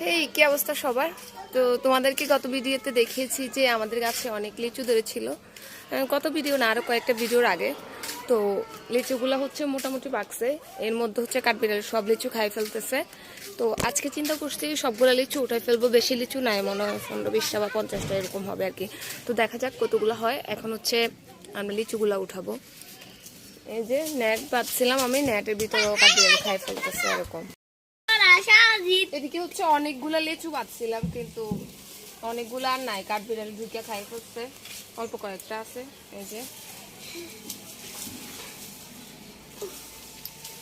হেই, কি অবস্থা সবার? তো তোমাদেরকে গত ভিডিওতে দেখিয়েছি যে আমাদের গাছে অনেক লিচু ধরেছিল। কত ভিডিও না, আরো কয়েকটা ভিডিওর আগে। তো লিচুগুলো হচ্ছে মোটামুটি পাকছে, এর মধ্যে হচ্ছে কাঠবিড়াল সব লিচু খাই ফেলতেছে। তো আজকে চিন্তা করছি সবগুলো লিচু উঠাই ফেলবো, বেশি লিচু নাই, মনে হয় 15-20টা বা 50টা এরকম হবে আর কি। তো দেখা যাক কতগুলো হয়। এখন হচ্ছে আমরা লিচুগুলো উঠাবো। এই যে নেট বাঁধছিলাম আমি, নেটের ভিতরেও কাঠবিড়াল খাই ফেলতেছে এরকম। এদিকে হচ্ছে অনেকগুলা লিচু বাঁধছিলাম, কিন্তু অনেকগুলা আর নাই, কাঠবিড়াল ঢুকে খাই ফেলছে। অল্প কয়েকটা আছে এই যে,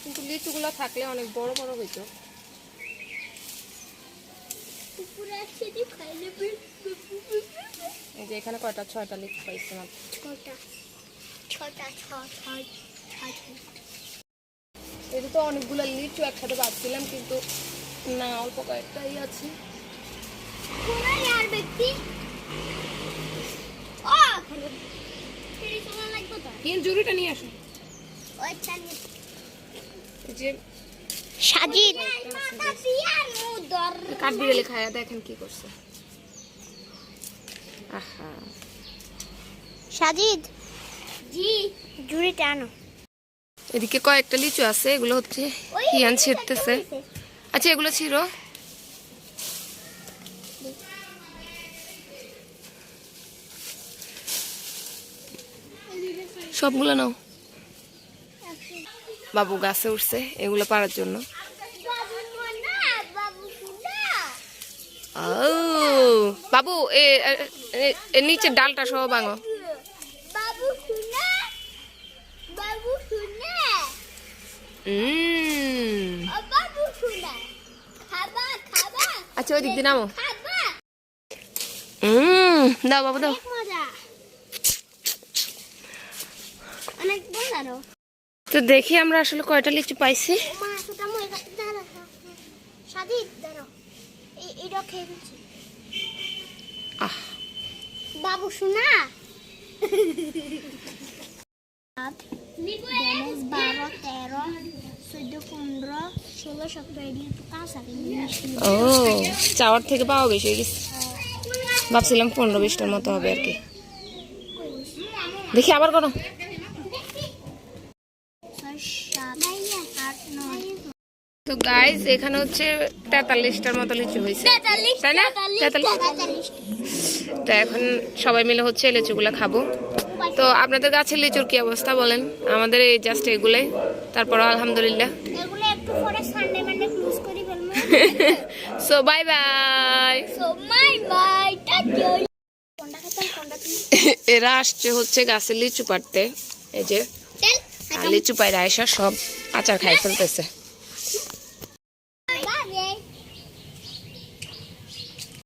কিন্তু লিচুগুলা থাকলে অনেক বড় বড় হইতো। এই যে এখানে কয়টা, 6টা লিচু পাইছি মাত্র। এটা তো অনেকগুলা লিচু একসাথে বাঁধছিলাম, কিন্তু না, অল্প কয়েকটাই আছে। জরুরিটা নিয়ে আসুন। সাজিদ কাঠবিড়ালি খায়া দেখেন কি করছে। আহা, সাজিদ জি জুড়িটা আনো। এদিকে কয়েকটা লিচু আছে, এগুলো হচ্ছে হিয়ান ছিঁড়তেছে। আচ্ছা, এগুলো ছিল সবগুলো নাও। বাবু গাছে উঠছে এগুলো পাড়ার জন্য। বাবু এ নিচে ডালটা সহ ভাঙো। আচ্ছা, ওই দিক দিয়ে নামো। দাও বাবু দাও। তো দেখি আমরা আসলে কয়টা লিচু পাইছি। বাবু শোনা 12, 13, 14, 15, 16, 17, 18, 19, 20। ও, চাওয়ার থেকে পাওয়া বেশি হয়ে গেছে। ভাবছিলাম 15-20টার মতো হবে আর কি। দেখি আবার কোনো। তো গাইস, এখানে হচ্ছে 43টার মতো লিচু হয়েছে, তাই না? 43। তো এখন সবাই মিলে হচ্ছে লিচুগুলো খাবো। তো আপনাদের গাছের লিচুর কি অবস্থা বলেন? আমাদের এই জাস্ট এগুলাই, তারপর আলহামদুলিল্লাহ। So bye bye. এরা আসছে হচ্ছে গাছের লিচু পাড়তে, এই যে লিচু পাইরা আয়সা সব আচার খাই ফেলতেছে।